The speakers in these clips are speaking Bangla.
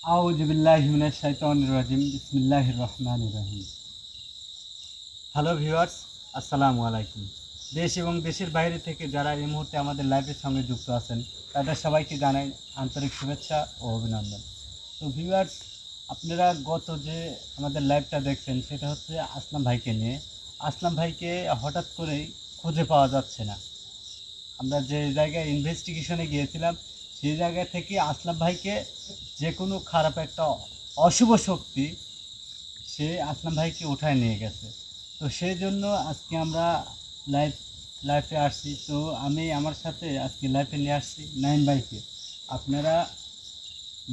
আউযু বিল্লাহি মিনাশ শাইতানির রাজিম বিসমিল্লাহির রহমানির রহিম। হ্যালো ভিউয়ার্স, আসসালামু আলাইকুম। দেশ এবং দেশের বাইরে থেকে যারা এই মুহূর্তে আমাদের লাইভের সঙ্গে যুক্ত আছেন তাদের সবাইকে জানাই আন্তরিক শুভেচ্ছা ও অভিনন্দন। তো ভিউয়ার্স, আপনারা গত যে আমাদের লাইভটা দেখছেন সেটা হচ্ছে আসলাম ভাইকে নিয়ে। আসলাম ভাইকে হঠাৎ করেই খুঁজে পাওয়া যাচ্ছে না। আমরা যে জায়গায় ইনভেস্টিগেশনে গিয়েছিলাম সেই জায়গা থেকে আসলাম ভাইকে যে কোনো খারাপ একটা অশুভ শক্তি সে আসলাম ভাইকে উঠায় নিয়ে গেছে। তো সেই জন্য আজকে আমরা লাইফে আসছি। তো আমি আমার সাথে আজকে লাইফে নিয়ে আসছি নাইম ভাইকে। আপনারা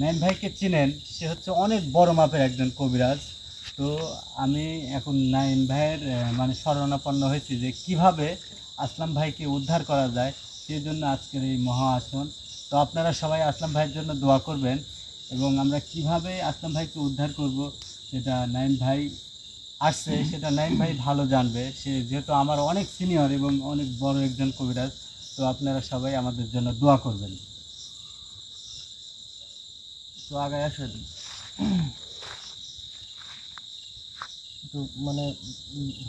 নাইম ভাইকে চিনেন, সে হচ্ছে অনেক বড় মাপের একজন কবিরাজ। তো আমি এখন নাইম ভাইয়ের মানে শরণাপন্ন হয়েছি যে কিভাবে আসলাম ভাইকে উদ্ধার করা যায়, সেই জন্য আজকের এই মহা আসন। তো আপনারা সবাই আসলাম ভাইয়ের জন্য দোয়া করবেন এবং আমরা কিভাবে আসলাম ভাইকে উদ্ধার করব সেটা নাইম ভাই আসছে, সেটা নাইম ভাই ভালো জানবে। সে যেহেতু আমার অনেক সিনিয়র এবং অনেক বড় একজন কবিরাজ। তো আপনারা সবাই আমাদের জন্য দোয়া করবেন। তো আগায় আসেন একটু, মানে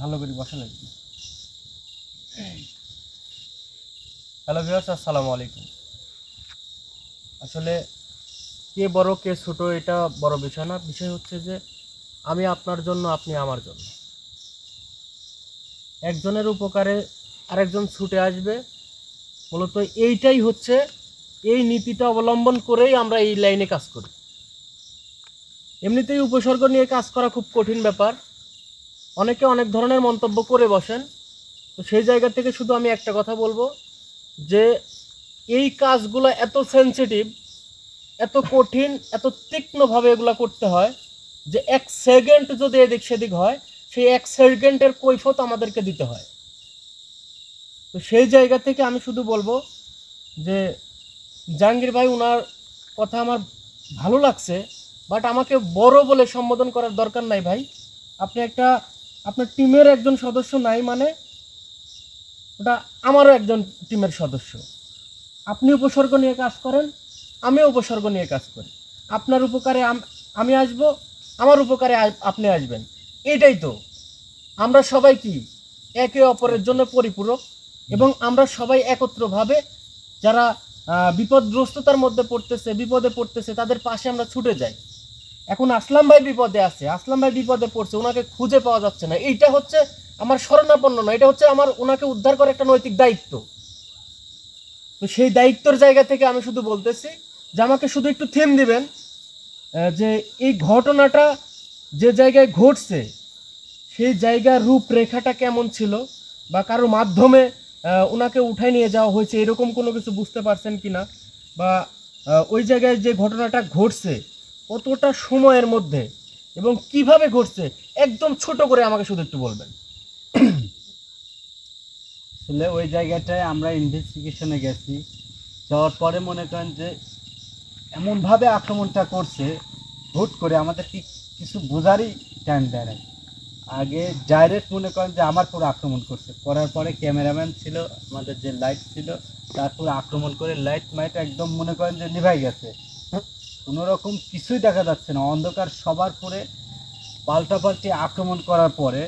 ভালো করে বসা লাগবে। হ্যালো ভিউয়ার্স, আসসালামু আলাইকুম। আসলে কে বড় কে ছোট এটা বড় বিষয় না, বিষয় হচ্ছে যে আমি আপনার জন্য, আপনি আমার জন্য। একজনের উপকারে আরেকজন ছুটে আসবে, মূলত এইটাই হচ্ছে, এই নীতিটা অবলম্বন করেই আমরা এই লাইনে কাজ করি। এমনিতেই উপসর্গ নিয়ে কাজ করা খুব কঠিন ব্যাপার, অনেকে অনেক ধরনের মন্তব্য করে বসেন। তো সেই জায়গা থেকে শুধু আমি একটা কথা বলবো যে এই কাজগুলো এত সেনসিটিভ, এত কঠিন, এত তীক্ষ্ণভাবে এগুলো করতে হয় যে এক সেকেন্ড যদি এদিক সেদিক হয়, সেই এক সেকেন্ডের কৈফত আমাদেরকে দিতে হয়। তো সেই জায়গা থেকে আমি শুধু বলবো যে জাহাঙ্গীর ভাই, ওনার কথা আমার ভালো লাগছে, বাট আমাকে বড় বলে সম্বোধন করার দরকার নাই ভাই। আপনি একটা, আপনার টিমের একজন সদস্য নাই মানে ওটা আমারও একজন টিমের সদস্য। আপনি উপসর্গ নিয়ে কাজ করেন, আমিও উপসর্গ নিয়ে কাজ করি। আপনার উপকারে আমি আসব, আমার উপকারে আপনি আসবেন। এটাই তো, আমরা সবাই কি একে অপরের জন্য পরিপূরক, এবং আমরা সবাই একত্রভাবে যারা বিপদগ্রস্ততার মধ্যে পড়তেছে, বিপদে পড়তেছে, তাদের পাশে আমরা ছুটে যাই। এখন আসলাম ভাই বিপদে আছে, আসলাম ভাই বিপদে পড়ছে, ওনাকে খুঁজে পাওয়া যাচ্ছে না, এইটা হচ্ছে আমার শরণাপন্ন না, এটা হচ্ছে আমার ওনাকে উদ্ধার করার একটা নৈতিক দায়িত্ব। তো সেই দায়িত্বর জায়গা থেকে আমি শুধু বলতেছি যে আমাকে শুধু একটু থেম দিবেন, যে এই ঘটনাটা যে জায়গায় ঘটছে সেই জায়গার রূপরেখাটা কেমন ছিল, বা কারো মাধ্যমে ওনাকে উঠাই নিয়ে যাওয়া হয়েছে এরকম কোনো কিছু বুঝতে পারছেন কিনা, বা ওই জায়গায় যে ঘটনাটা ঘটছে কতটা সময়ের মধ্যে এবং কিভাবে ঘটছে, একদম ছোট করে আমাকে শুধু একটু বলবেন। আসলে ওই জায়গাটায় আমরা ইনভেস্টিগেশনে গেছি, যাওয়ার পরে মনে করেন যে এমনভাবে আক্রমণটা করছে, হুট করে আমাদের কি কিছু বোঝারই টাইম দেয় না। আগে ডাইরেক্ট মনে করেন যে আমার পুরো আক্রমণ করছে, করার পরে ক্যামেরাম্যান ছিল, আমাদের যে লাইট ছিল তারপর আক্রমণ করে লাইট মাইট একদম মনে করেন যে নিভাই গেছে। কোনো রকম কিছুই দেখা যাচ্ছে না, অন্ধকার সবার পরে পাল্টাপাল্টি আক্রমণ করার পরে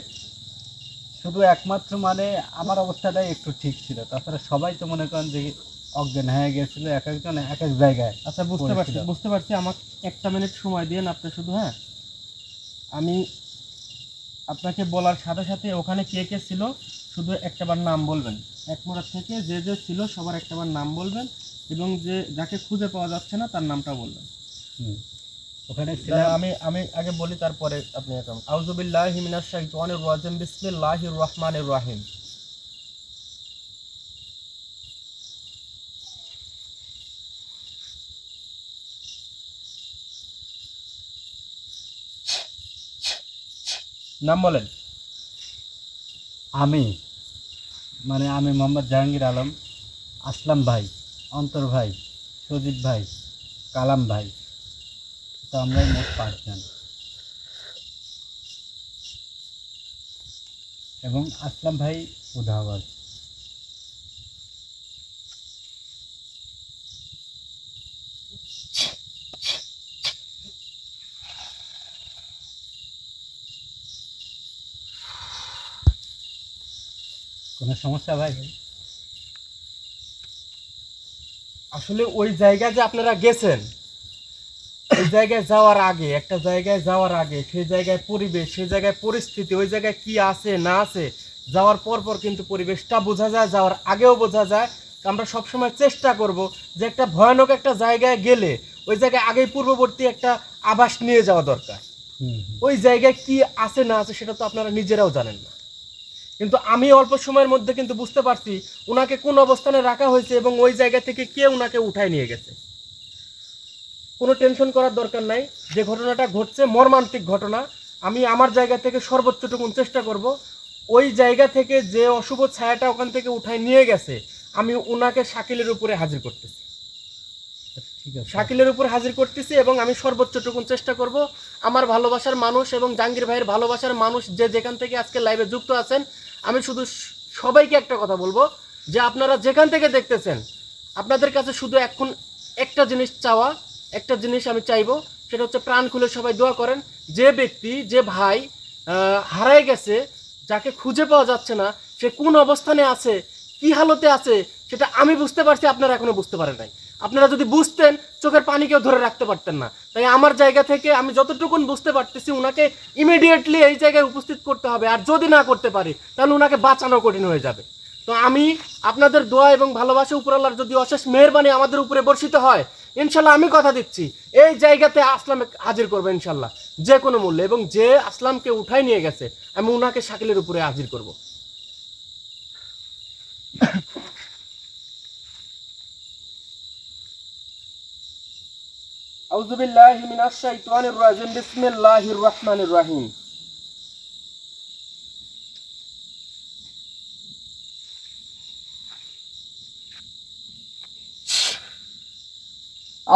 শুধু একমাত্র মানে আমার অবস্থাটাই একটু ঠিক ছিল, তাছাড়া সবাই তো মনে করেন যে অজ্ঞান হয়ে গেছিল, এক একজন এক এক জায়গায়। আচ্ছা, বুঝতে পারছি পড়েছিল। বুঝতে পারছি, আমাকে একটা মিনিট সময় দিন আপনি শুধু। হ্যাঁ, আমি আপনাকে বলার সাথে সাথে ওখানে কে কে ছিল শুধু একটাবার নাম বলবেন। এক মোড়া থেকে যে যে ছিল সবার একটাবার নাম বলবেন, এবং যে যাকে খুঁজে পাওয়া যাচ্ছে না তার নামটা বলবেন। হুম। ওখানে দাঁড়া, ছিলাম। আমি আমি আগে বলি, তারপরে আপনি এখন। আউযুবিল্লাহি মিনাশ শাইতানির রাজিম, বিসমিল্লাহির রহমানির রহিম। নাম বলেন। আমি আমি মোহাম্মদ জাহাঙ্গীর আলম, আসলাম ভাই, অন্তর ভাই, সজিব ভাই, কালাম ভাই। তো আমরাই মোট 5 জন, এবং আসলাম ভাই উধাওয়াজ। কোনো সমস্যা ভাই? আসলে ওই জায়গায় যে আপনারা গেছেন, ওই জায়গায় যাওয়ার আগে, একটা জায়গায় যাওয়ার আগে সেই জায়গায় পরিবেশ, সেই জায়গায় পরিস্থিতি, ওই জায়গায় কি আছে না আছে, যাওয়ার পর পর কিন্তু পরিবেশটা বোঝা যায়, যাওয়ার আগেও বোঝা যায়। আমরা সবসময় চেষ্টা করব যে একটা ভয়ানক একটা জায়গায় গেলে ওই জায়গায় আগেই পূর্ববর্তী একটা আভাস নিয়ে যাওয়া দরকার। ওই জায়গায় কি আছে না আছে সেটা তো আপনারা নিজেরাও জানেন না, কিন্তু আমি অল্প সময়ের মধ্যে কিন্তু বুঝতে পারছি ওনাকে কোন অবস্থানে রাখা হয়েছে এবং ওই জায়গা থেকে কে ওনাকে উঠায় নিয়ে গেছে। কোনো টেনশন করার দরকার নাই। যে ঘটনাটা ঘটছে মর্মান্তিক ঘটনা, আমি আমার জায়গা থেকে সর্বোচ্চটুকুন চেষ্টা করব ওই জায়গা থেকে যে অশুভ ছায়াটা ওখান থেকে উঠায় নিয়ে গেছে আমি ওনাকে শাকিলের উপরে হাজির করতেছি। ঠিক আছে, শাকিলের উপর হাজির করতেছি এবং আমি সর্বোচ্চটুকুন চেষ্টা করব। আমার ভালোবাসার মানুষ এবং জাহাঙ্গীর ভাইয়ের ভালোবাসার মানুষ যে যেখান থেকে আজকে লাইভে যুক্ত আছেন, আমি শুধু সবাইকে একটা কথা বলবো যে আপনারা যেখান থেকে দেখতেছেন আপনাদের কাছে শুধু এখন একটা জিনিস চাওয়া, একটা জিনিস আমি চাইবো, সেটা হচ্ছে প্রাণ খুলে সবাই দোয়া করেন। যে ব্যক্তি, যে ভাই হারায় গেছে, যাকে খুঁজে পাওয়া যাচ্ছে না, সে কোন অবস্থানে আছে, কি হালতে আছে, সেটা আমি বুঝতে পারছি, আপনারা এখনো বুঝতে পারেন নাই। আপনারা যদি বুঝতেন চোখের পানিকেও ধরে রাখতে পারতেন না। তাই আমার জায়গা থেকে আমি যতটুকুন বুঝতে পারতেছি ওনাকে ইমিডিয়েটলি এই জায়গায় উপস্থিত করতে হবে, আর যদি না করতে পারি তাহলে ওনাকে বাঁচানো কঠিন হয়ে যাবে। তো আমি আপনাদের দোয়া এবং ভালোবাসা, উপরআল্লাহর যদি অশেষ মেহেরবানি আমাদের উপরে বর্ষিত হয়, ইনশাল্লাহ আমি কথা দিচ্ছি এই জায়গাতে আসলাম হাজির করবো ইনশাল্লাহ, যে কোনো মূল্যে। এবং যে আসলামকে উঠাই নিয়ে গেছে আমি ওনাকে শাকিলের উপরে হাজির করব। আউযু বিল্লাহি মিনাশ শাইতানির রাজিম, বিসমিল্লাহির রহমানির রহিম।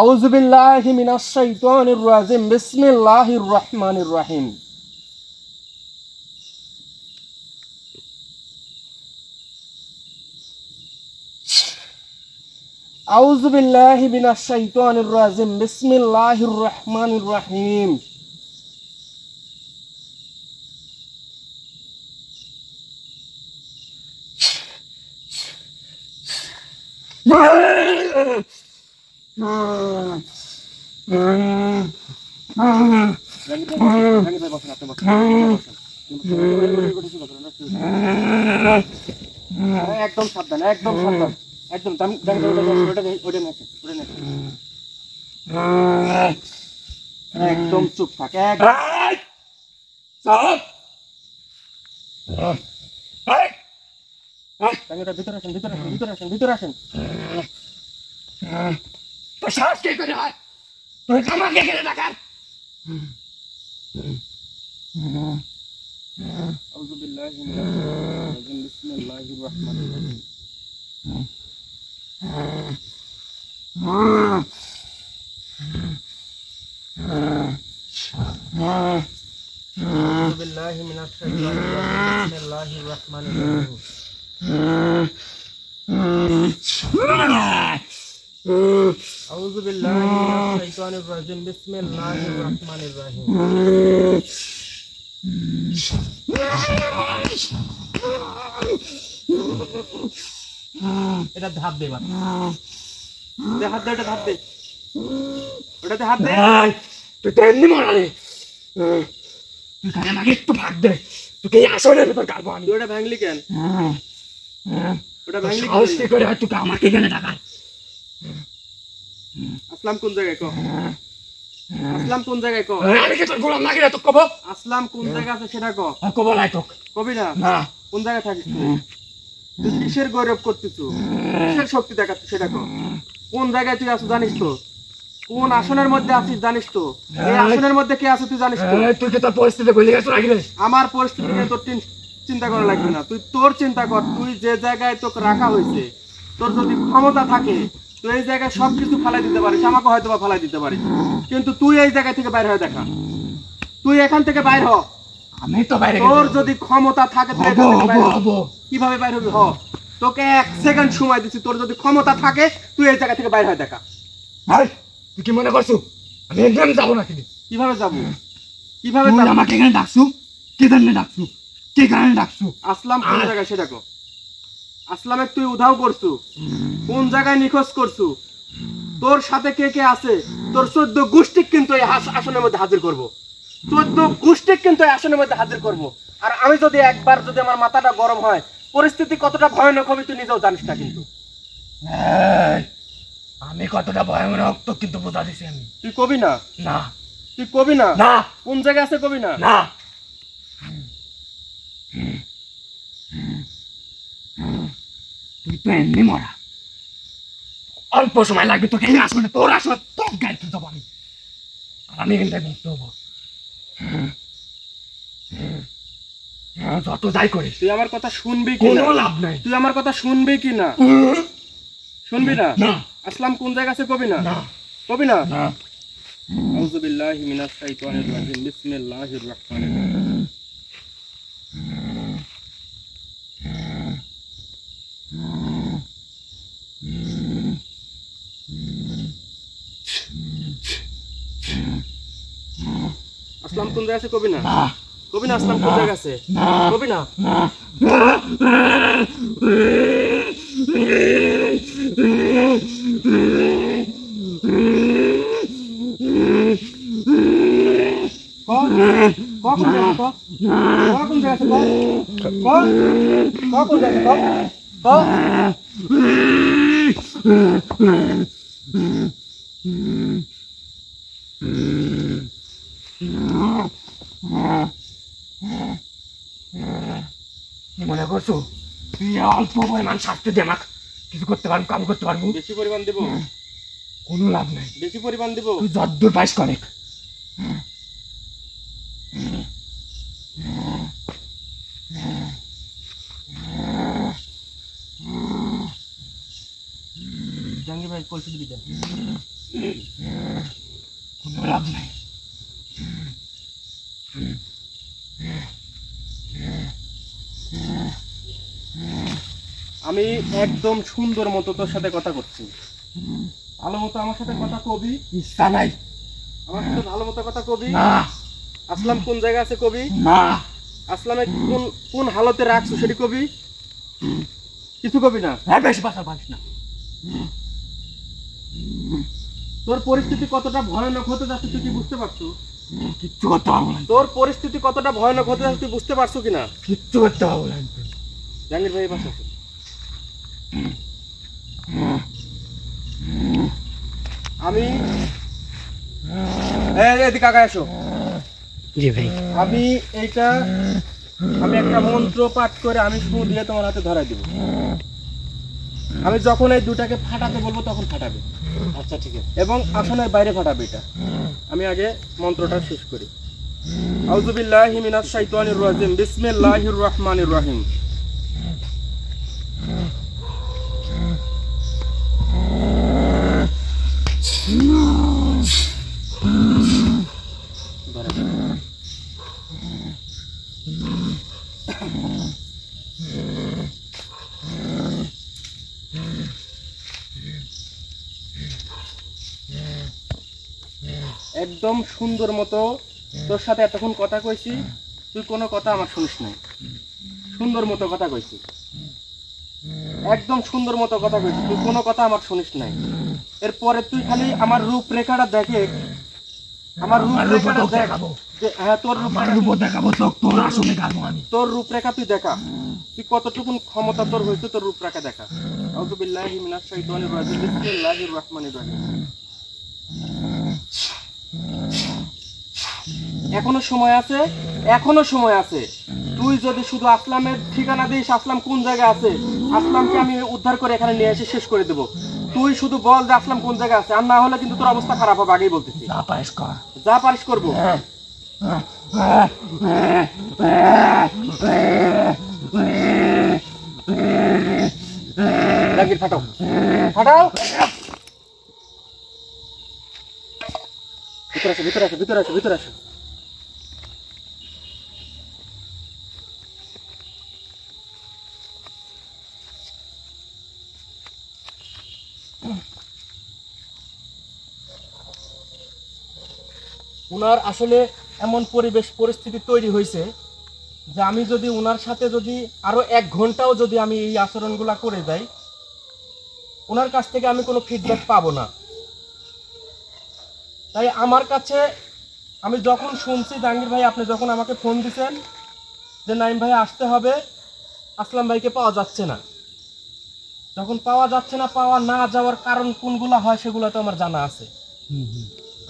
আউযু বিল্লাহি মিনাশ শাইতানির রাজিম, বিসমিল্লাহির রহমানির রহিম। আউযু বিল্লাহি মিনাশ শাইতানির রাজিম, বিসমিল্লাহির রহমানির রহিম। একদম সাবধান, একদম সাবধান, একদম একদম চুপ থাক, ভিতরে আসেন, ভিতরে আসেন, ভিতরে আসেন, ভিতরে আসেন। তোর সাহস কে করে হয়? তুই আমাকে কেড়ে ডাকার? আউযু বিল্লাহি মিনাশ শাইতানির রাজিম, বিসমিল্লাহির রহমানির রহিম। আউযু বিল্লাহি মিনাশ শাইতানির রাজিম, বিসমিল্লাহির রহমানির রহিম। আউযু বিল্লাহি মিনাশ শাইতানির রাজিম, বিসমিল্লাহির রহমানির রহিম। এটা হাত দে, এবার হাত দে, এটা হাত দে, ওটাতে হাত দে। তুই তো এমনি মরালি, তুই খালি আমাকে একটু ভাগ দে, তোকে আসলে ভেতর কাটবো আমি। ওটা ভাঙলি কেন? ওটা ভাঙলি কি করে? তোকে আমাকে কেন ডাকার? আসলাম কোন জায়গায় কো? আসলাম কোন জায়গায় কো? আমি কি তোর গোলাম নাকি রে? তোকে কব আসলাম কোন জায়গা আছে সেটা কো। কব লাই তোক কবি না? না। কোন জায়গায় থাকিস তুই? তুই কিসের গৌরব করতিস? কিসের শক্তি দেখাচ্ছিস সেটা কো। কোন জায়গায় তুই আছিস জানিস তো? কোন আসনের মধ্যে আছিস জানিস তো? এই আসনের মধ্যে কে আছে তুই জানিস তো? তুই কি তোর পরিস্থিতি কইলি গেছ নাকি রে? আমার পরিস্থিতি নিয়ে তোর চিন্তা করা লাগবে না, তুই তোর চিন্তা কর। তুই যে জায়গায় তোকে রাখা হয়েছে, তোর যদি ক্ষমতা থাকে তুই এই জায়গায় সবকিছু ফালাই দিতে পারিস, আমাকে হয়তো বা ফালাই দিতে পারিস, কিন্তু তুই এই জায়গা থেকে বাইরে হয়ে দেখা। তুই এখান থেকে বাইর হ। আমি তো বাইরে, তোর যদি ক্ষমতা থাকে তুই এখান থেকে বাইরে হ। কিভাবে বাইরে হবি? হ, তোকে 1 সেকেন্ড সময় দিচ্ছি, তোর যদি ক্ষমতা থাকে তুই এই জায়গা থেকে বাইরে হয়ে দেখা। ভাই তুই কি মনে করছো আমি এখানে যাবো না? কিভাবে যাবো? কিভাবে আমাকে এখানে ডাকছু? কে জানে ডাকছু? কে কারণে ডাকছু? আসলাম কোন জায়গায় সেটা কো। আসলামে তুই উধাও করছু, কোন জায়গায় নিখোঁজ করছু, তোর সাথে কে কে আছে, তোর 14 গোষ্ঠী কিন্তু এই আসনের মধ্যে হাজির করব। 14 গোষ্ঠী কিন্তু এই আসনের মধ্যে হাজির করব। আর আমি যদি একবার যদি আমার মাথাটা গরম হয়, পরিস্থিতি কতটা ভয়ানক হবে তুই নিজেও জানিস না। কিন্তু আমি কতটা ভয়ানক তো কিন্তু বোঝা দিছি আমি। তুই কবি না? না তুই কবি না? না। কোন জায়গায় আছে কবি না? না তুই তো এমনি মরা, অল্প সময় লাগবে তোকে এই আসলে, তোর আসলে তোর গাইতে দেবো আমি, আর আমি এখান থেকে মুক্ত হবো। যত যাই করিস তুই আমার কথা শুনবি কি কোনো না? লাভ নাই। তুই আমার কথা শুনবি কি না? শুনবি না? না। আসলাম কোন জায়গা আছে কবি না? না কবি না? না। আউযু বিল্লাহি মিনাশ শাইতানির রাজিম, বিসমিল্লাহির রহমানির রহিম। আসলাম কোন জায়গা আছে কবি না? কবি না? আসলাম কোন জায়গা আছে কবি না? মনে করছো তুই অল্প পরিমাণ শাস্তি দিয়ে আমাকে কিছু করতে পারবো, কাম করতে পারবো? বেশি পরিমাণ দেব? কোনো লাভ নাই। বেশি পরিমাণ দেব? তুই যদ্দূর পাইস করে। জাঙ্গি ভাই কলসি দিবি দেন। কোনো লাভ নাই। আমি একদম সুন্দর মতো তোর সাথে কথা করছি, ভালো মতো আমার সাথে কথা কবি। ইচ্ছা নাই। আমার সাথে ভালো মতো কথা কবি। না আসলাম কোন জায়গা আছে কবি? না। আসলামে কোন কোন হালতে রাখছো সেটি কবি। কিছু কবি না? হ্যাঁ, বেশি বাসা পারিস না। তোর পরিস্থিতি কতটা ভয়ানক হতে যাচ্ছে তুই কি বুঝতে পারছো? কিচ্ছু করতে পারবো না। তোর পরিস্থিতি কতটা ভয়ানক হতে যাচ্ছে তুই বুঝতে পারছো কিনা? কিচ্ছু করতে পারবো না। জাহাঙ্গীর ভাই পাশে আছে। আমি এদিকে আগায় আসো। জি ভাই। আমি এইটা আমি একটা মন্ত্র পাঠ করে আমি ফু দিয়ে তোমার হাতে ধরাই দিব। আমি যখন এই দুটাকে ফাটাতে বলবো তখন ফাটাবে। আচ্ছা ঠিক আছে। এবং আসনের বাইরে ফাটাবে এটা। আমি আগে মন্ত্রটা শেষ করি। আউযু বিল্লাহি মিনাশ শাইতানির রাজিম, বিসমিল্লাহির রহমানির রহিম। একদম সুন্দর মতো তোর সাথে এতক্ষণ কথা কইছি, তুই কোনো কথা আমার শুনিস নাই। সুন্দর মতো কথা কইছি, একদম সুন্দর মতো কথা কইছি, তুই কোনো কথা আমার শুনিস নাই। এরপরে তুই খালি আমার রূপরেখাটা দেখে, আমার রূপরেখাটা দেখাবো। হ্যাঁ, তোর রূপ দেখাবো, তোর আসলে গাবো আমি। তোর রূপরেখা তুই দেখা, তুই কতটুকু ক্ষমতা তোর হয়েছে, তোর রূপরেখা দেখা। আউযু বিল্লাহি মিনাশ শাইতানির রাজিম, বিসমিল্লাহির রহমানির রহিম। এখনো সময় আছে, এখনো সময় আছে। তুই যদি শুধু আসলামের ঠিকানা দিস, আসলাম কোন জায়গায় আছে, আসলামকে আমি উদ্ধার করে এখানে নিয়ে এসে শেষ করে দেব। তুই শুধু বল যে আসলাম কোন জায়গায় আছে, আর না হলে কিন্তু তোর অবস্থা খারাপ হবে, আগেই বলতেছি। যা পারিস কর। যা পারিস করবো। জাগির ফাটাও, ফাটাও। ভিতরে আসো, ভিতরে আসো, ভিতরে আসো, ভিতরে আসো। ওনার আসলে এমন পরিবেশ পরিস্থিতি তৈরি হয়েছে যে আমি যদি ওনার সাথে যদি আরো 1 ঘন্টাও যদি আমি এই আচরণগুলা করে যাই, ওনার কাছ থেকে আমি কোনো ফিডব্যাক পাবো না। তাই আমার কাছে আমি যখন শুনছি জাহাঙ্গীর ভাই আপনি যখন আমাকে ফোন দিছেন যে নাইম ভাই আসতে হবে, আসলাম ভাইকে পাওয়া যাচ্ছে না, যখন পাওয়া যাচ্ছে না, পাওয়া না যাওয়ার কারণ কোনগুলো হয় সেগুলো তো আমার জানা আছে।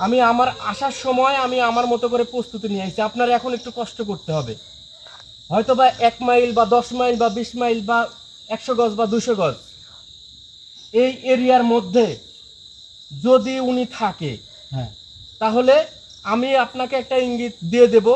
আমি আমার আসার সময় আমি আমার মতো করে প্রস্তুতি নিয়ে আসছি। আপনার এখন একটু কষ্ট করতে হবে, হয়তো বা 1 মাইল বা 10 মাইল বা 20 মাইল বা 100 গজ বা 200 গজ এই এরিয়ার মধ্যে যদি উনি থাকে, হ্যাঁ, তাহলে আমি আপনাকে একটা ইঙ্গিত দিয়ে দেব,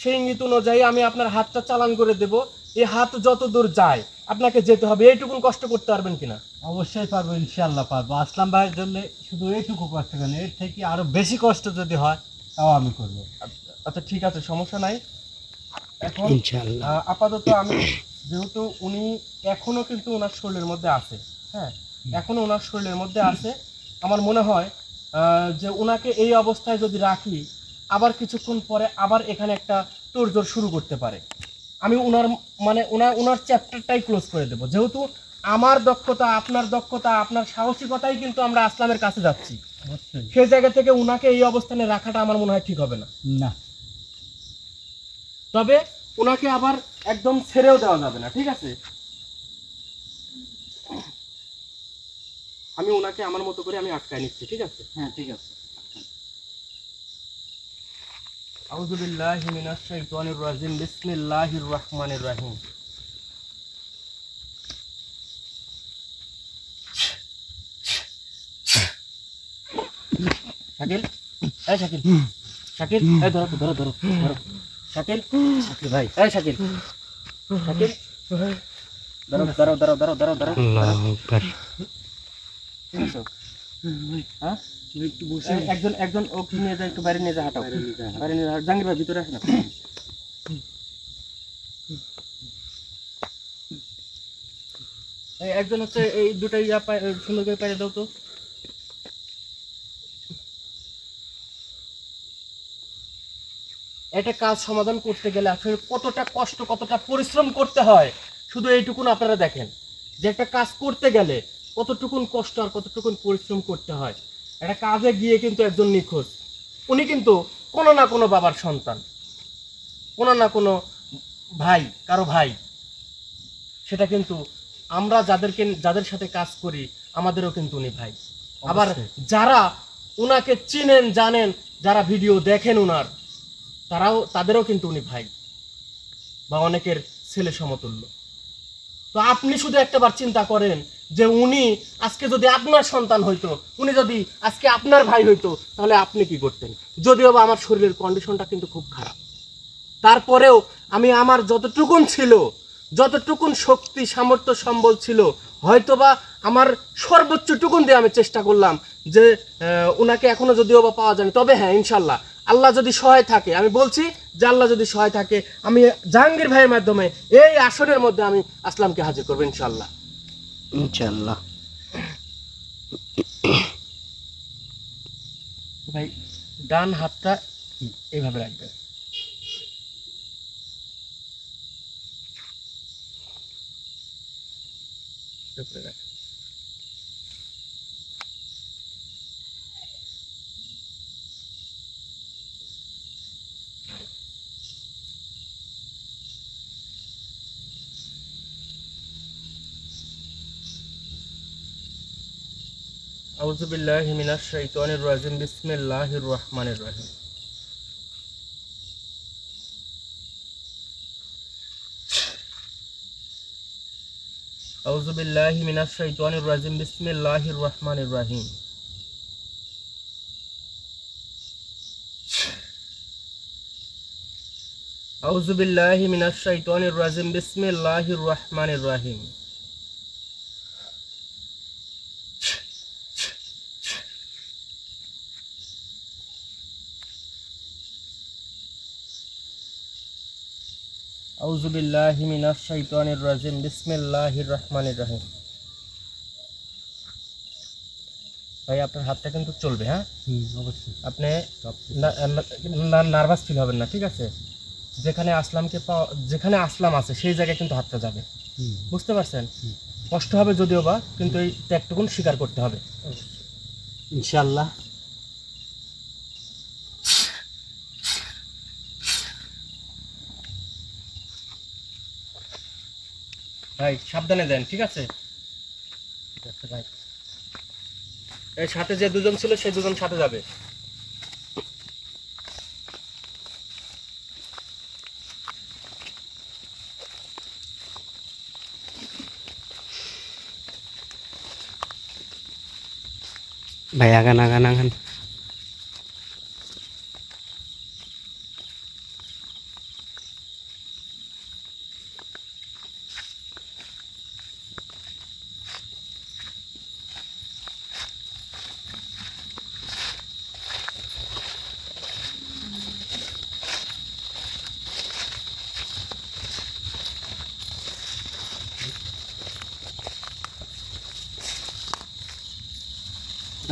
সেই ইঙ্গিত অনুযায়ী আমি আপনার হাতটা চালান করে দেব। এই হাত যত দূর যায় আপনাকে যেতে হবে। এইটুকুন কষ্ট করতে পারবেন কিনা? অবশ্যই পারবো, ইনশাআল্লাহ পারবো। আসলাম ভাইয়ের জন্য শুধু এইটুকু কষ্ট কেন, এর থেকে আরো বেশি কষ্ট যদি হয় তাও আমি করবো। আচ্ছা ঠিক আছে, সমস্যা নাই। এখন ইনশাআল্লাহ। আপাতত আমি যেহেতু উনি এখনো কিন্তু ওনার শরীরের মধ্যে আছে, হ্যাঁ এখনো ওনার শরীরের মধ্যে আছে, আমার মনে হয় যে ওনাকে এই অবস্থায় যদি রাখি আবার কিছুক্ষণ পরে আবার এখানে একটা তোড়জোড় শুরু করতে পারে। আমি ওনার মানে ওনার চ্যাপ্টারটাই ক্লোজ করে দেবো। যেহেতু আমার দক্ষতা, আপনার দক্ষতা, আপনার সাহসিকতাই কিন্তু আমরা আসলামের কাছে যাচ্ছি, অবশ্যই সেই জায়গা থেকে ওনাকে এই অবস্থানে রাখাটা আমার মনে হয় ঠিক হবে না। না। তবে ওনাকে আবার একদম ছেড়েও দেওয়া যাবে না, ঠিক আছে? আমি ওনাকে আমার মতো করে আমি আটকায় নিচ্ছি, ঠিক আছে? হ্যাঁ ঠিক আছে। আউযু বিল্লাহি মিনাশ শাইতানির রাজিম, বিসমিল্লাহির রহমানির রহিম। শাকিল, এই শাকিল, শাকিল, এই ধরো তো, ধরো ধরো ধরো। শাকিল, শাকিল ভাই, এই শাকিল, শাকিল, ধরো ধরো ধরো ধরো ধরো ধরো। আল্লাহু আকবার। ঠিক আছে? হ্যাঁ একটু বসে একজন একজন ওকে নিয়ে যা, একটু বাইরে নিয়ে যা, হাঁটাও বাইরে নিয়ে যা। জাহাঙ্গীর ভাই ভিতরে আসে না। একজন হচ্ছে এই দুটাই সুন্দর করে পাইরে দাও তো। একটা কাজ সমাধান করতে গেলে আসলে কতটা কষ্ট, কতটা পরিশ্রম করতে হয় শুধু এইটুকুন আপনারা দেখেন, যে একটা কাজ করতে গেলে কতটুকুন কষ্ট আর কতটুকুন পরিশ্রম করতে হয়। একটা কাজে গিয়ে কিন্তু একজন নিখোঁজ, উনি কিন্তু কোনো না কোনো বাবার সন্তান, কোনো না কোনো ভাই, কারো ভাই। সেটা কিন্তু আমরা যাদের সাথে কাজ করি আমাদেরও কিন্তু উনি ভাই। আবার যারা উনাকে চিনেন, জানেন, যারা ভিডিও দেখেন উনার, তাদেরও কিন্তু উনি ভাই বা অনেকের ছেলে সমতুল্য। তো আপনি শুধু একটাবার চিন্তা করেন যে উনি আজকে যদি আপনার সন্তান হইতো, উনি যদি আজকে আপনার ভাই হইতো, তাহলে আপনি কি করতেন? যদিও বা আমার শরীরের কন্ডিশনটা কিন্তু খুব খারাপ, তারপরেও আমি আমার যতটুকুন ছিল, যতটুকুন শক্তি, সামর্থ্য, সম্বল ছিল, হয়তোবা আমার সর্বোচ্চটুকুন দিয়ে আমি চেষ্টা করলাম যে ওনাকে এখনো যদিও বা পাওয়া যায়নি, তবে হ্যাঁ ইনশাল্লাহ আল্লাহ যদি সহায় থাকে, আমি বলছি যে আল্লাহ যদি সহায় থাকে, আমি জাহাঙ্গীর ভাইয়ের মাধ্যমে এই আসরের মধ্যে আমি আসলামকে হাজির করবো ইনশাল্লাহ। ইনশাআল্লাহ। ভাই ডান হাতটা এইভাবে রাখবেন। উপরে রাখেন। আউযু বিল্লাহি মিনাশ শাইতানির রাজিম, বিসমিল্লাহির রহমানির রহিম। আউযু বিল্লাহি মিনাশ শাইতানির রাজিম, বিসমিল্লাহির রহমানির রহিম। আউযু বিল্লাহি মিনাশ শাইতানির রাজিম, বিসমিল্লাহির রহমানির রহিম। আউযু বিল্লাহি মিনাশ শাইতানির রাজিম, বিসমিল্লাহির রহমানির রহিম। ভাই আপনার হাতটা কিন্তু চলবে, হ্যাঁ অবশ্যই। আপনি নার্ভাস ফিল হবেন না, ঠিক আছে? যেখানে আসলাম আছে সেই জায়গায় কিন্তু হাতটা যাবে, বুঝতে পারছেন? কষ্ট হবে যদিও বা, কিন্তু এই ত্যাগটুকুন স্বীকার করতে হবে। ইনশাআল্লাহ। ভাই সাবধানে দেন, ঠিক আছে? ভাই এই সাথে যে দুজন ছিল সেই দুজন সাথে যাবে। ভাই আগান আগান আগান।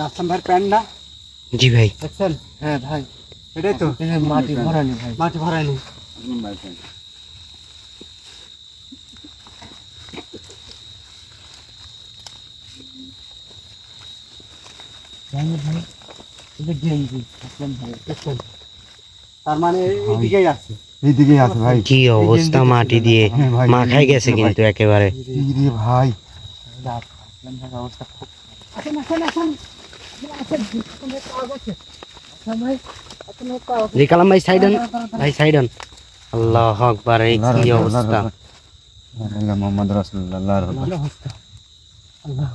আসলাম ভাইয়ের প্যান্ট না, জি ভাই। দেখছেন? হ্যাঁ ভাই, এটাই তো এই যে মাটি ভরানি ভাই। মাটি ভরায়নি। দেখছেন? তার মানে এইদিকেই আছে। এইদিকেই আছে ভাই। কি অবস্থা, মাটি দিয়ে হ্যাঁ ভাই, মাখাই গেছে কিন্তু একেবারে। রে ভাই, অবস্থা খুব জি কালাম ভাই সাইড হন, ভাই সাইড হন। আল্লাহ আকবার, এই কি অবস্থা। আল্লাহ মুহাম্মদ রাসূলুল্লাহ। ভালো অবস্থা। আল্লাহ,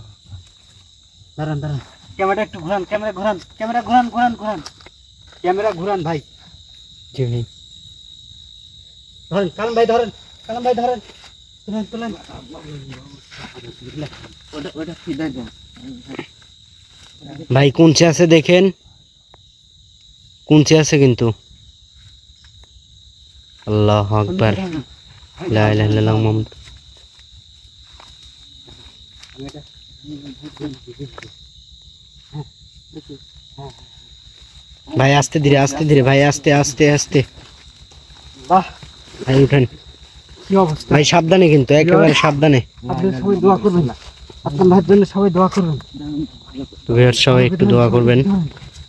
দাঁড়ান দাঁড়ান, ক্যামেরা একটু ঘোরান, ক্যামেরা ঘোরান, ক্যামেরা ঘোরান, ঘোরান ঘোরান, ক্যামেরা ঘোরান ভাই। জি ভাই। ধরেন কালাম ভাই, ধরেন কালাম ভাই, ধরেন, তুলেন তুলেন। ওটা কি দেখেন ভাই কুঞ্চে আছে দেখেন, কুঞ্চে আছে কিন্তু। আল্লাহ আকবার, লা ইলাহা ইল্লাল্লাহ মুহাম্মদ। ভাই আস্তে ধীরে, আস্তে ধীরে ভাই, আস্তে আস্তে আস্তে। বাহ, ভাই উঠেন কি অবস্থা। ভাই, সাবধানে কিন্তু, একেবারে সাবধানে। আপনারা সবাই দোয়া করবেন, আসলাম ভাইয়ের জন্য সবাই দোয়া করবেন। তো ভিউয়ার্স সবাই একটু দোয়া করবেন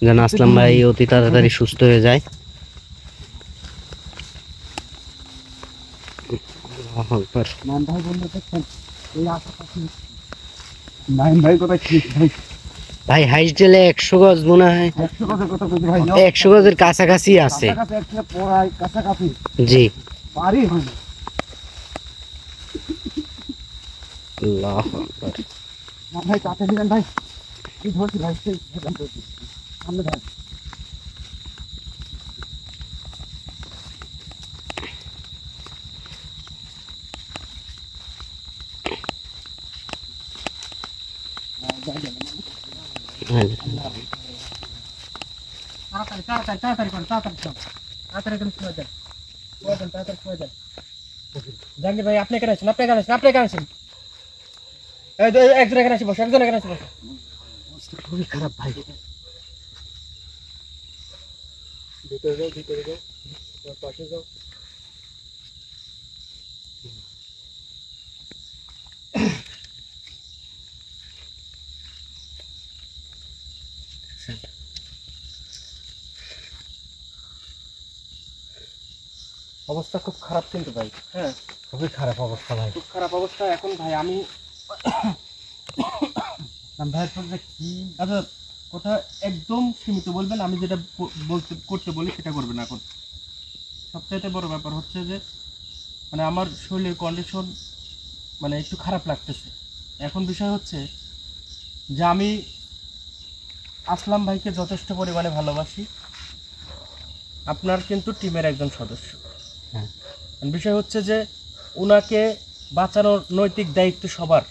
যেন আসলাম ভাই অতি তাড়াতাড়ি সুস্থ হয়ে যায়। আল্লাহু আকবার। মান ভাই বললে দেখছেন এই আশেপাশে নাইম ভাই কোথায় ছিল ভাই? ভাই হাইস জেলে 100 গজ মনে হয়, 100 গজের কথা কইছি ভাই। 100 গজের কাছাকাছি আছে। কাছাকাছি একটা পড়াই কাছাকাছি জি পারি হয় না। আল্লাহু আকবার। না ভাই কাছে দিলেন ভাই, কি ধরছি ভাই, সেই হেলাম ধরছি সামনে ভাই। তাড়াতাড়ি তাড়াতাড়ি তাড়াতাড়ি করেন, তাড়াতাড়ি সব তাড়াতাড়ি করে সময় দেন, সময় দেন, তাড়াতাড়ি সময় দেন। জাহাঙ্গীর ভাই আপনি এখানে আসেন, আপনি এখানে আসেন, আপনি এখানে আসেন। এই তো একজন এখানে আসে বসে, একজন এখানে আসে বসে। অবস্থা খুবই খারাপ ভাই। ভিতরে যাও, ভিতরে যাও, তোমার পাশে যাও। অবস্থা খুব খারাপ কিন্তু ভাই। হ্যাঁ, খুবই খারাপ অবস্থা ভাই। খুব খারাপ অবস্থা। এখন ভাই আমি ভাইয়ের সঙ্গে কি আচ্ছা কথা একদম সীমিত বলবেন, আমি যেটা বলতে করতে বলি সেটা করবেন। এখন সবচাইতে বড় ব্যাপার হচ্ছে যে মানে আমার শরীরের কন্ডিশন মানে একটু খারাপ লাগতেছে। এখন বিষয় হচ্ছে যে আমি আসলাম ভাইকে যথেষ্ট পরিমাণে ভালোবাসি, আপনার কিন্তু টিমের একজন সদস্য। হ্যাঁ। বিষয় হচ্ছে যে ওনাকে বাঁচানোর নৈতিক দায়িত্ব সবার,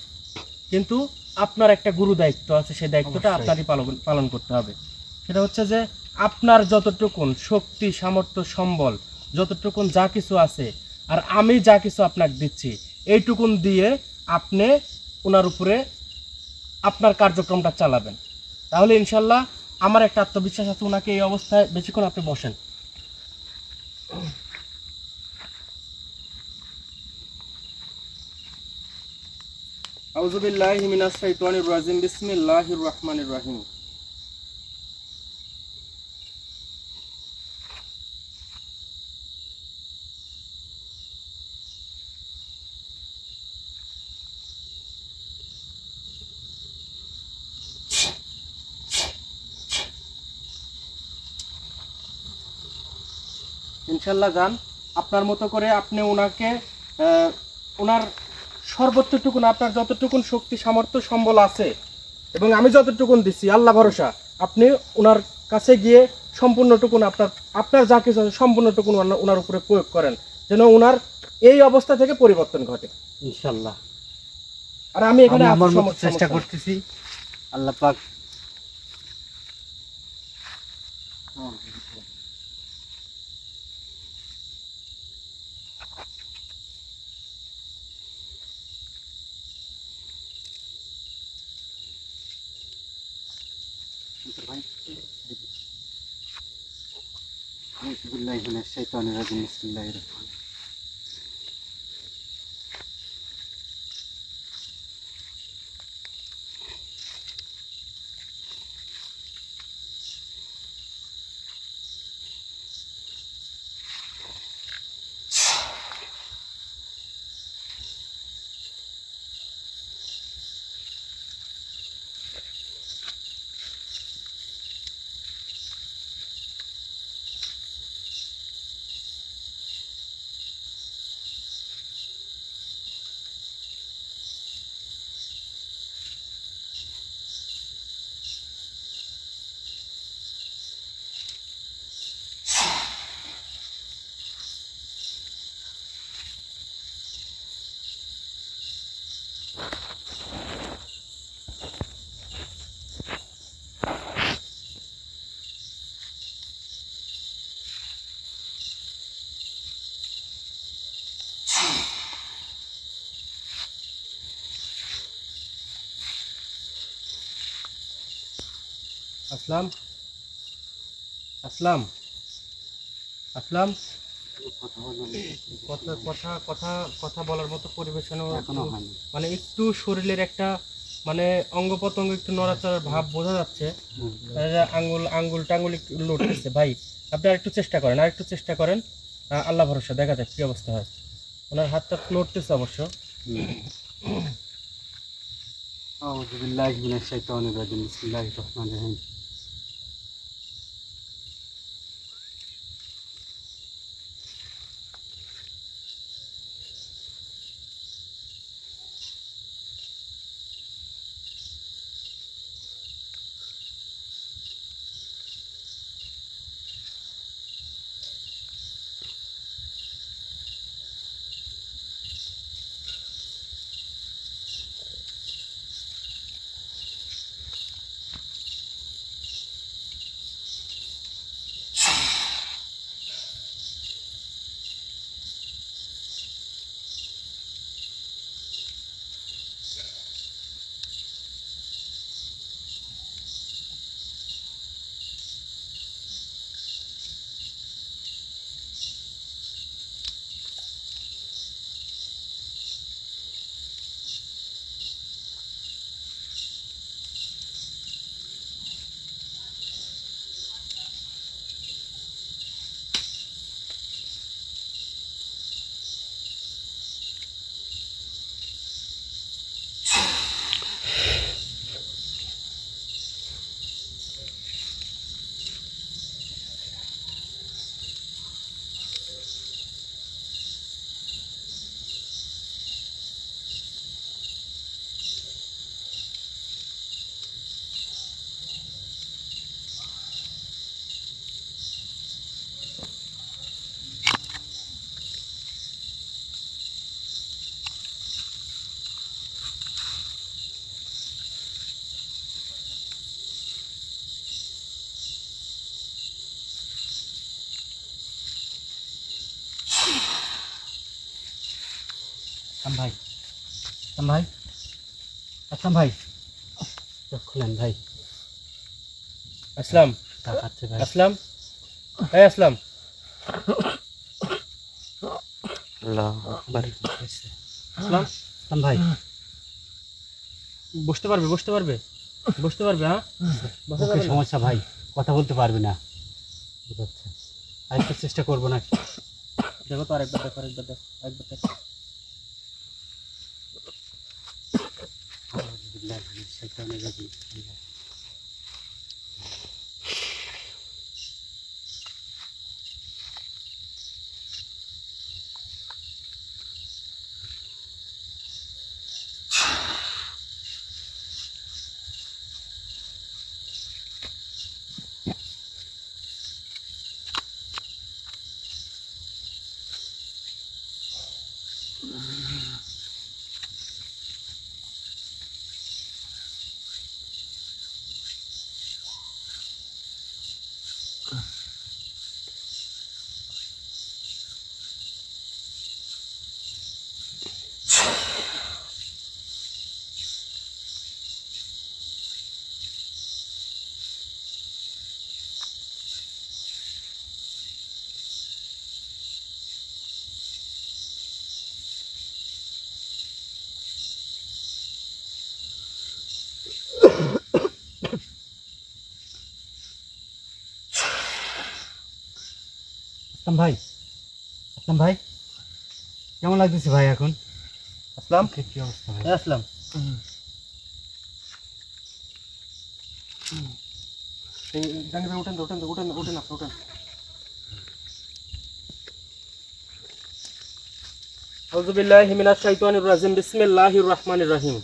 কিন্তু আপনার একটা গুরু দায়িত্ব আছে, সেই দায়িত্বটা অবশ্যই। আপনারই পালন করতে হবে। সেটা হচ্ছে যে আপনার যতটুকুন শক্তি, সামর্থ্য, সম্বল, যতটুকুন যা কিছু আছে, আর আমি যা কিছু আপনাকে দিচ্ছি, এইটুকুন দিয়ে আপনি ওনার উপরে আপনার কার্যক্রমটা চালাবেন। তাহলে ইনশাল্লাহ আমার একটা আত্মবিশ্বাস আছে, ওনাকে এই অবস্থায় বেশিক্ষণ আপনি বসেন। আউযু বিল্লাহি মিনাশ শাইতানির রাজিম বিসমিল্লাহির রহমানির রহিম। ইনশাল্লাহ যান, আপনার মতো করে আপনি ওনাকে ওনার সর্বোচ্চটুকুন, আপনার যতটুকুন শক্তি সামর্থ্য সম্বল আছে এবং আমি যতটুকুন দিচ্ছি, আল্লাহ ভরসা, আপনি ওনার কাছে গিয়ে সম্পূর্ণটুকুন আপনার যা কিছু আছে সম্পূর্ণটুকুন ওনার উপরে প্রয়োগ করেন, যেন ওনার এই অবস্থা থেকে পরিবর্তন ঘটে ইনশাল্লাহ। আর আমি এখানে আমি আমার আছি, মতো চেষ্টা করতেছি। আল্লাহ পাক আসলাম আসলাম আসলাম কথা কথা কথা কথা বলার মতো পরিবেশনও মানে একটু শরীরের একটা মানে অঙ্গ প্রত্যঙ্গ একটু নড়াচড়ার ভাব বোঝা যাচ্ছে, আঙ্গুল টাঙ্গুল একটু লড়তেছে। ভাই আপনি আর একটু চেষ্টা করেন, আর একটু চেষ্টা করেন, আল্লাহ ভরসা, দেখা যাক কি অবস্থা হয়। ওনার হাতটা লড়তেছে অবশ্য। আউযু বিল্লাহি মিনাশ শাইতানির রাজিম বিসমিল্লাহির রহমানির রহিম। ভাই ভাই আসলাম ভাই, চোখ খুলেন ভাই। আসলাম তাকাচ্ছে ভাই। আসলাম এই আসলাম, আল্লাহু আকবার। আসলাম আসলাম ভাই, বসতে পারবে বসতে পারবে বসতে পারবে? হ্যাঁ বসা ওকে যাবে না? সমস্যা ভাই, কথা বলতে পারবে না। বুঝাচ্ছে, আরেকটু চেষ্টা করবো না। দেখো তো আরেকবার দেখো, আরেকবার দেখো, আরেকবার দেখো। আসলাম ভাই, আসলাম ভাই, কেমন লাগতেছে ভাই এখন? আসলাম, কি অবস্থা ভাই? আসলাম। জাহাঙ্গীর ভাই উঠেন তো, উঠেন তো, উঠেন উঠেন আপনি উঠেন। আউযু বিল্লাহি মিনাশ শাইতানির রাজিম, বিসমিল্লাহির রহমানির রহিম।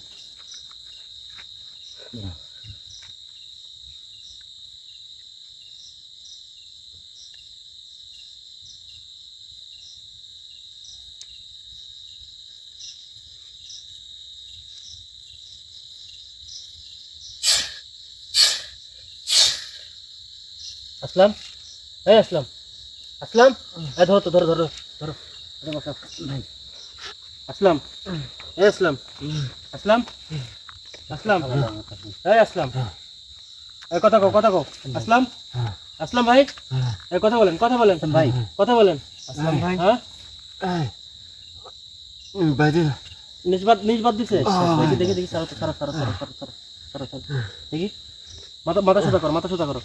আসলাম, এই আসলাম, আসলাম, এই ধরো তো, ধরো ধরো ধরো, এটা বসাও। আসলাম, এই আসলাম, আসলাম, আসলাম, এই আসলাম, এই কথা কও, কথা কও। আসলাম, আসলাম ভাই, এই কথা বলেন, কথা বলেন ভাই, কথা বলেন। আসলাম ভাই, হ্যাঁ, বাইরে নিষ্বাদ দিছে। দেখি দেখি দেখি, সারো তো, সারো সারো সারো সারো সারো সারো সারো, দেখি, মাথা মাথা সোজা করো, মাথা সোজা করো।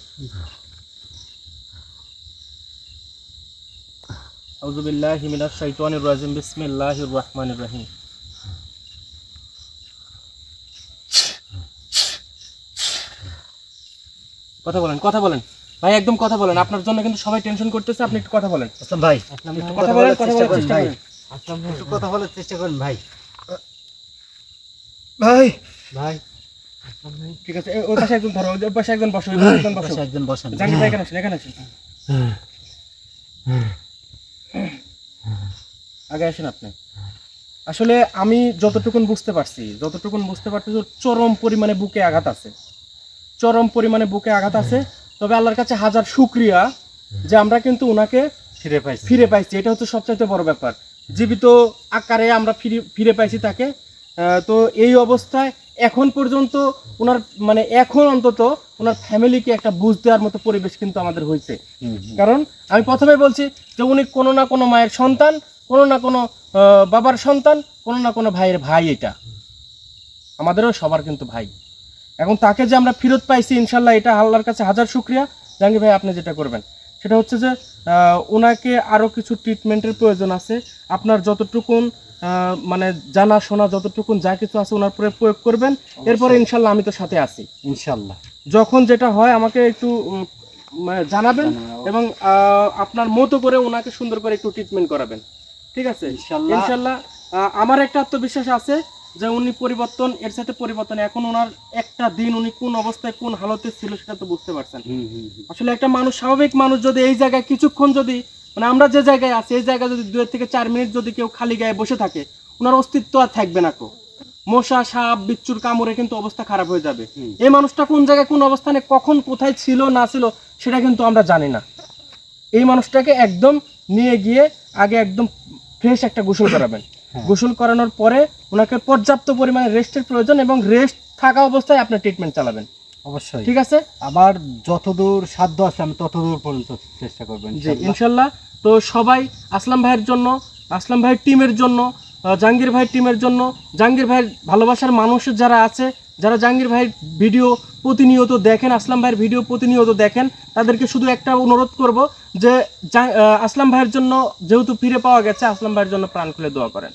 আউযু বিল্লাহি মিনাশ শাইতানির রাজিম, বিসমিল্লাহির রহমানির রহিম। কথা বলেন, কথা বলেন ভাই, একদম কথা বলেন। আপনার জন্য কিন্তু সবাই টেনশন করতেছে, আপনি একটু কথা বলেন। আসলাম ভাই, একটু কথা বলেন, কথা বলার চেষ্টা ভাই। করেন। আসলাম ভাই, একটু কথা বলার চেষ্টা করেন ভাই। ভাই ভাই ঠিক আছে, ওই পাশে একজন ধরো, ওই পাশে একজন বসো, ওই পাশে একজন বসো। পাশে একজন বসেন। জাহাঙ্গীর ভাই এখানে আসেন, এখানে আসেন, আগে আসেন আপনি। আসলে আমি যতটুকুন বুঝতে পারছি, ওর চরম পরিমাণে বুকে আঘাত আছে, চরম পরিমাণে বুকে আঘাত আছে। তবে আল্লাহর কাছে হাজার শুকরিয়া যে আমরা কিন্তু ওনাকে ফিরে পাইছি। এটা হচ্ছে সবচাইতে বড় ব্যাপার। জীবিত আকারে আমরা ফিরে পাইছি তাকে। তো এই অবস্থায় এখন পর্যন্ত ওনার মানে এখন অন্তত ওনার ফ্যামিলিকে একটা বুঝ দেওয়ার মতো পরিবেশ কিন্তু আমাদের হয়েছে। কারণ আমি প্রথমে বলছি যে উনি কোনো না কোনো মায়ের সন্তান, কোনো না কোনো বাবার সন্তান, কোনো না কোনো ভাইয়ের ভাই। এটা আমাদেরও সবার কিন্তু ভাই। এখন তাকে যে আমরা ফেরত পাইছি ইনশাল্লাহ, এটা আল্লাহর কাছে হাজার শুকরিয়া। জাহাঙ্গীর ভাই আপনি যেটা করবেন সেটা হচ্ছে যে ওনাকে আরও কিছু ট্রিটমেন্টের প্রয়োজন আছে। আপনার যতটুকুন মানে জানাশোনা যতটুকুন যা কিছু আছে ওনার পরে প্রয়োগ করবেন। এরপরে ইনশাল্লাহ আমি তো সাথে আছি। ইনশাআল্লাহ যখন যেটা হয় আমাকে একটু মানে জানাবেন এবং আপনার মতো করে ওনাকে সুন্দর করে একটু ট্রিটমেন্ট করাবেন। ঠিক আছে ইনশাল্লাহ। আমার একটা আত্মবিশ্বাস আছে যে উনি পরিবর্তন, এর সাথে পরিবর্তন। এখন ওনার একটা দিন উনি কোন অবস্থায় কোন হালতে ছিল সেটা তো বুঝতে পারছেন। আসলে একটা মানুষ, স্বাভাবিক মানুষ যদি এই জায়গায় কিছুক্ষণ যদি মানে আমরা যে জায়গায় আছি এই জায়গায় যদি 2 থেকে 4 মিনিট যদি কেউ খালি গায়ে বসে থাকে, ওনার অস্তিত্ব আর থাকবে না। মশা সাপ বিচ্ছুর কামড়ে কিন্তু অবস্থা খারাপ হয়ে যাবে। এই মানুষটা কোন জায়গায় কোন অবস্থানে কখন কোথায় ছিল না ছিল সেটা কিন্তু আমরা জানি না। এই মানুষটাকে একদম নিয়ে গিয়ে আগে একদম ফ্রেশ একটা গোসল করাবেন। গোসল করানোর পরে ওনাকে পর্যাপ্ত পরিমাণে রেস্টের প্রয়োজন এবং রেস্ট থাকা অবস্থায় আপনার ট্রিটমেন্ট চালাবেন। অবশ্যই, ঠিক আছে। আমার যতদূর সাধ্য আছে আমি ততদূর পর্যন্ত চেষ্টা করবেন জি ইনশাল্লাহ। তো সবাই আসলাম ভাইয়ের জন্য, আসলাম ভাইয়ের টিমের জন্য জাহাঙ্গীর ভাইয়ের টিমের জন্য, জাহাঙ্গীর ভাইয়ের ভালোবাসার মানুষ যারা আছে, যারা জাহাঙ্গীর ভাইয়ের ভিডিও প্রতিনিয়ত দেখেন, আসলাম ভাইয়ের ভিডিও প্রতিনিয়ত দেখেন, তাদেরকে শুধু একটা অনুরোধ করব যে আসলাম ভাইয়ের জন্য যেহেতু ফিরে পাওয়া গেছে, আসলাম ভাইয়ের জন্য প্রাণ খুলে দোয়া করেন।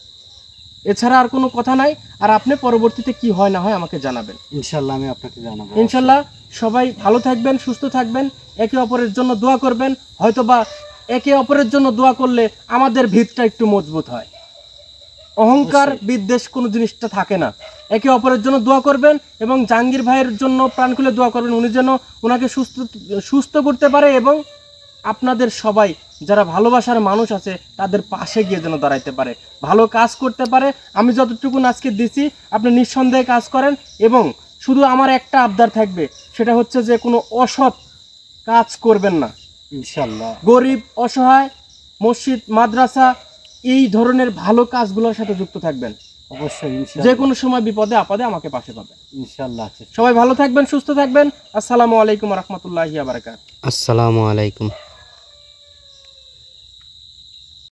এছাড়া আর কোনো কথা নাই। আর আপনি পরবর্তীতে কি হয় না হয় আমাকে জানাবেন। ইনশাল্লাহ আমি আপনাকে জানাবো। ইনশাল্লাহ সবাই ভালো থাকবেন, সুস্থ থাকবেন, একে অপরের জন্য দোয়া করবেন। হয়তোবা একে অপরের জন্য দোয়া করলে আমাদের ভিতটা একটু মজবুত হয়। অহংকার বিদ্বেষ কোনো জিনিসটা থাকে না। একে অপরের জন্য দোয়া করবেন এবং জাহাঙ্গীর ভাইয়ের জন্য প্রাণ খুলে দোয়া করবেন, উনি যেন ওনাকে সুস্থ করতে পারে এবং আপনাদের সবাই যারা ভালোবাসার মানুষ আছে তাদের পাশে গিয়ে যেন দাঁড়াইতে পারে, ভালো কাজ করতে পারে। আমি যতটুকু আজকে দিছি আপনি নিঃসন্দেহে কাজ করেন এবং শুধু আমার একটা আবদার থাকবে, সেটা হচ্ছে যে কোনো অসৎ কাজ করবেন না। ইনশাল্লাহ গরিব, অসহায়, মসজিদ, মাদ্রাসা এই ধরনের ভালো কাজগুলোর সাথে যুক্ত থাকবেন। অবশ্যই যে কোনো সময় বিপদে আপদে আমাকে পাশে পাবেন। ইনশাল্লাহ। সবাই ভালো থাকবেন, সুস্থ থাকবেন। আসসালামু আলাইকুম রহমতুল্লাহি ওয়া বারাকাতুহু। আসসালামু আলাইকুম।